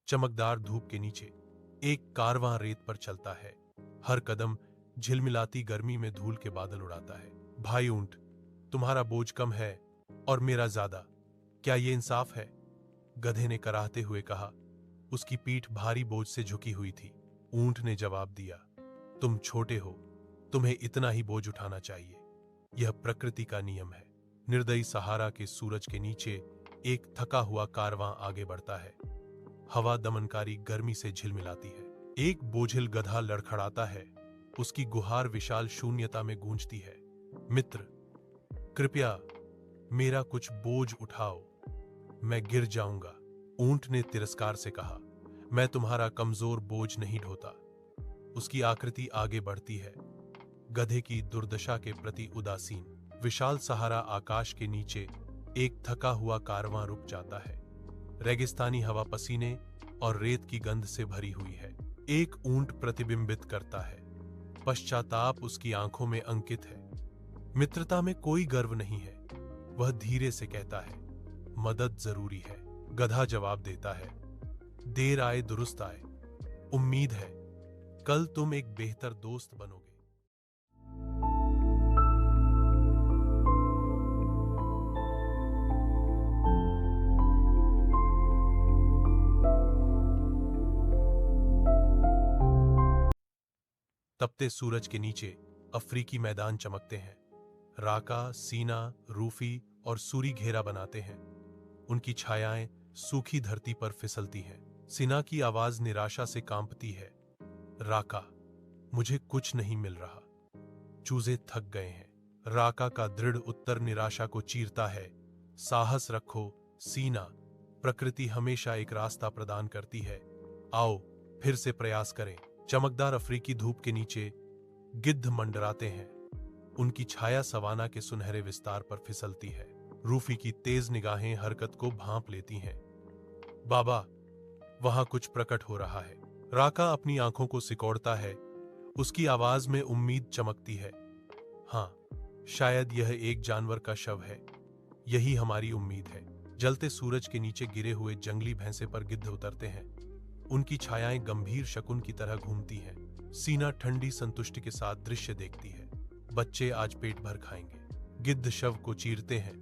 चमकदार धूप के नीचे एक कारवां रेत पर चलता है। हर कदम झिलमिलाती गर्मी में धूल के बादल उड़ाता है। भाई ऊंट, तुम्हारा बोझ कम है और मेरा ज्यादा, क्या ये इंसाफ है? गधे ने कराहते हुए कहा। उसकी पीठ भारी बोझ से झुकी हुई थी। ऊंट ने जवाब दिया, तुम छोटे हो, तुम्हें इतना ही बोझ उठाना चाहिए। यह प्रकृति का नियम है। निर्दयी सहारा के सूरज के नीचे एक थका हुआ कारवां आगे बढ़ता है। हवा दमनकारी गर्मी से झिलमिलाती है। एक बोझिल गधा लड़खड़ाता है। उसकी गुहार विशाल शून्यता में गूंजती है। मित्र, कृपया मेरा कुछ बोझ उठाओ, मैं गिर जाऊंगा। ऊंट ने तिरस्कार से कहा, मैं तुम्हारा कमजोर बोझ नहीं ढोता। उसकी आकृति आगे बढ़ती है, गधे की दुर्दशा के प्रति उदासीन। विशाल सहारा आकाश के नीचे एक थका हुआ कारवां रुक जाता है। रेगिस्तानी हवा पसीने और रेत की गंध से भरी हुई है। एक ऊंट प्रतिबिंबित करता है। पश्चाताप उसकी आंखों में अंकित है। मित्रता में कोई गर्व नहीं है। वह धीरे से कहता है, मदद जरूरी है। गधा जवाब देता है, देर आए दुरुस्त आए। उम्मीद है कल तुम एक बेहतर दोस्त बनोगे। तपते सूरज के नीचे अफ्रीकी मैदान चमकते हैं। राका, सीना, रूफी और सूरी घेरा बनाते हैं। उनकी छायाएं सूखी धरती पर फिसलती हैं। सीना की आवाज निराशा से कांपती है। राका, मुझे कुछ नहीं मिल रहा। चूजे थक गए हैं। राका का दृढ़ उत्तर निराशा को चीरता है। साहस रखो सीना, प्रकृति हमेशा एक रास्ता प्रदान करती है। आओ फिर से प्रयास करें। चमकदार अफ्रीकी धूप के नीचे गिद्ध मंडराते हैं। उनकी छाया सवाना के सुनहरे विस्तार पर फिसलती है। रूफी की तेज निगाहें हरकत को भांप लेती हैं। बाबा, वहां कुछ प्रकट हो रहा है। राका अपनी आंखों को सिकोड़ता है। उसकी आवाज में उम्मीद चमकती है। हाँ, शायद यह एक जानवर का शव है। यही हमारी उम्मीद है। जलते सूरज के नीचे गिरे हुए जंगली भैंसे पर गिद्ध उतरते हैं। उनकी छायाएं गंभीर शकुन की तरह घूमती हैं। सीना ठंडी संतुष्टि के साथ दृश्य देखती है। बच्चे आज पेट भर खाएंगे। गिद्ध शव को चीरते हैं।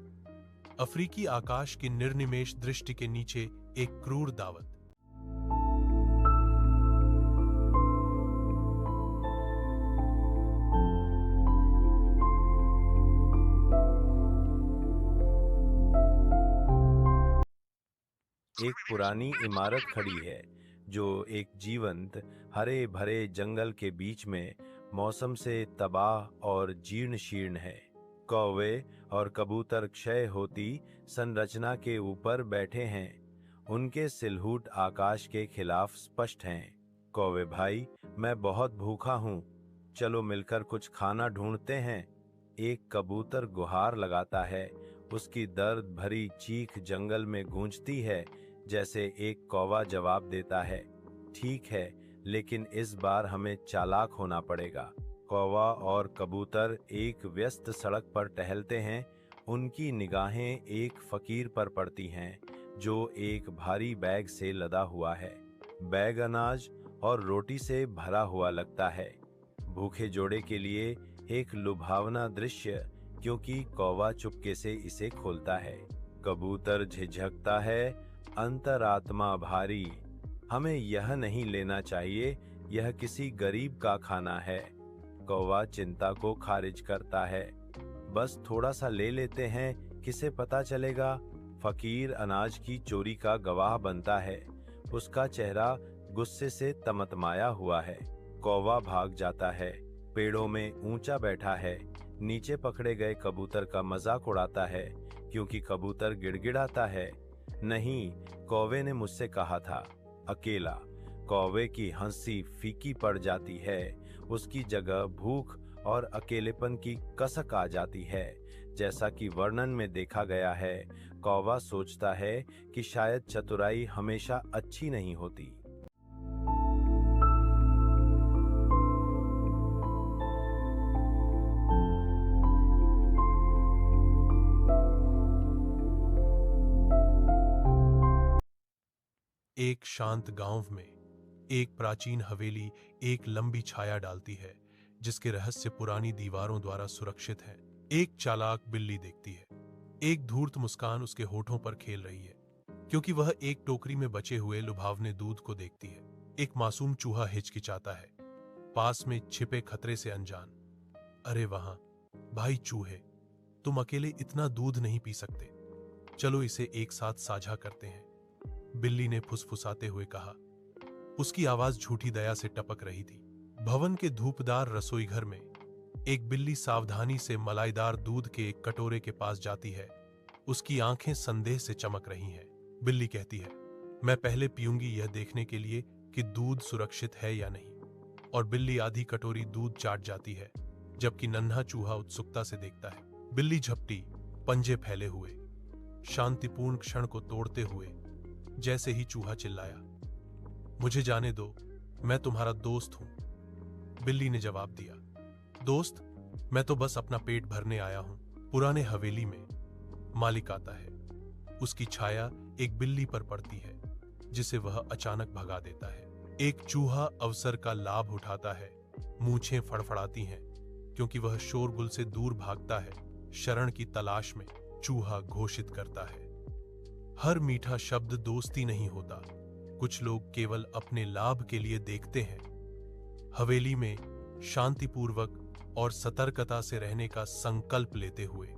अफ्रीकी आकाश की निर्निमेष दृष्टि के नीचे एक क्रूर दावत। एक पुरानी इमारत खड़ी है जो एक जीवंत हरे भरे जंगल के बीच में मौसम से तबाह और जीर्ण शीर्ण है। कौवे और कबूतर क्षय होती संरचना के ऊपर बैठे हैं। उनके सिलहूट आकाश के खिलाफ स्पष्ट हैं। कौवे भाई, मैं बहुत भूखा हूँ, चलो मिलकर कुछ खाना ढूंढते हैं। एक कबूतर गुहार लगाता है। उसकी दर्द भरी चीख जंगल में गूंजती है। जैसे एक कौवा जवाब देता है, ठीक है, लेकिन इस बार हमें चालाक होना पड़ेगा। कौवा और कबूतर एक व्यस्त सड़क पर टहलते हैं। उनकी निगाहें एक फकीर पर पड़ती हैं जो एक भारी बैग से लदा हुआ है। बैग अनाज और रोटी से भरा हुआ लगता है। भूखे जोड़े के लिए एक लुभावना दृश्य, क्योंकि कौवा चुपके से इसे खोलता है। कबूतर झिझकता है, अंतरात्मा भारी, हमें यह नहीं लेना चाहिए, यह किसी गरीब का खाना है। कौवा चिंता को खारिज करता है, बस थोड़ा सा ले लेते हैं, किसे पता चलेगा। फकीर अनाज की चोरी का गवाह बनता है। उसका चेहरा गुस्से से तमतमाया हुआ है। कौवा भाग जाता है, पेड़ों में ऊंचा बैठा है। नीचे पकड़े गए कबूतर का मजाक उड़ाता है, क्योंकि कबूतर गिड़गिड़ाता है, नहीं, कौवे ने मुझसे कहा था, अकेला। कौवे की हंसी फीकी पड़ जाती है। उसकी जगह भूख और अकेलेपन की कसक आ जाती है। जैसा कि वर्णन में देखा गया है, कौवा सोचता है कि शायद चतुराई हमेशा अच्छी नहीं होती। एक शांत गांव में एक प्राचीन हवेली एक लंबी छाया डालती है, जिसके रहस्य पुरानी दीवारों द्वारा सुरक्षित हैं। एक चालाक बिल्ली देखती है। एक धूर्त मुस्कान उसके होठों पर खेल रही है, क्योंकि वह एक टोकरी में बचे हुए लुभावने दूध को देखती है। एक मासूम चूहा हिचकिचाता है, पास में छिपे खतरे से अनजान। अरे वहां, भाई चूहे, तुम अकेले इतना दूध नहीं पी सकते, चलो इसे एक साथ साझा करते हैं, बिल्ली ने फुसफुसाते हुए कहा। उसकी आवाज झूठी दया से टपक रही थी। भवन के धूपदार रसोई घर में एक बिल्ली सावधानी से मलाईदार दूध के एक कटोरे के पास जाती है। उसकी आंखें संदेह से चमक रही हैं। बिल्ली कहती है, मैं पहले पीऊंगी यह देखने के लिए कि दूध सुरक्षित है या नहीं। और बिल्ली आधी कटोरी दूध चाट जाती है, जबकि नन्हा चूहा उत्सुकता से देखता है। बिल्ली झपटी, पंजे फैले हुए, शांतिपूर्ण क्षण को तोड़ते हुए। जैसे ही चूहा चिल्लाया, मुझे जाने दो, मैं तुम्हारा दोस्त हूं, बिल्ली ने जवाब दिया। दोस्त, मैं तो बस अपना पेट भरने आया हूं। पुराने हवेली में मालिक आता है। उसकी छाया एक बिल्ली पर पड़ती है, जिसे वह अचानक भगा देता है। एक चूहा अवसर का लाभ उठाता है। मूंछें फड़फड़ाती हैं, क्योंकि वह शोरगुल से दूर भागता है। शरण की तलाश में चूहा घोषित करता है, हर मीठा शब्द दोस्ती नहीं होता, कुछ लोग केवल अपने लाभ के लिए देखते हैं। हवेली में शांतिपूर्वक और सतर्कता से रहने का संकल्प लेते हुए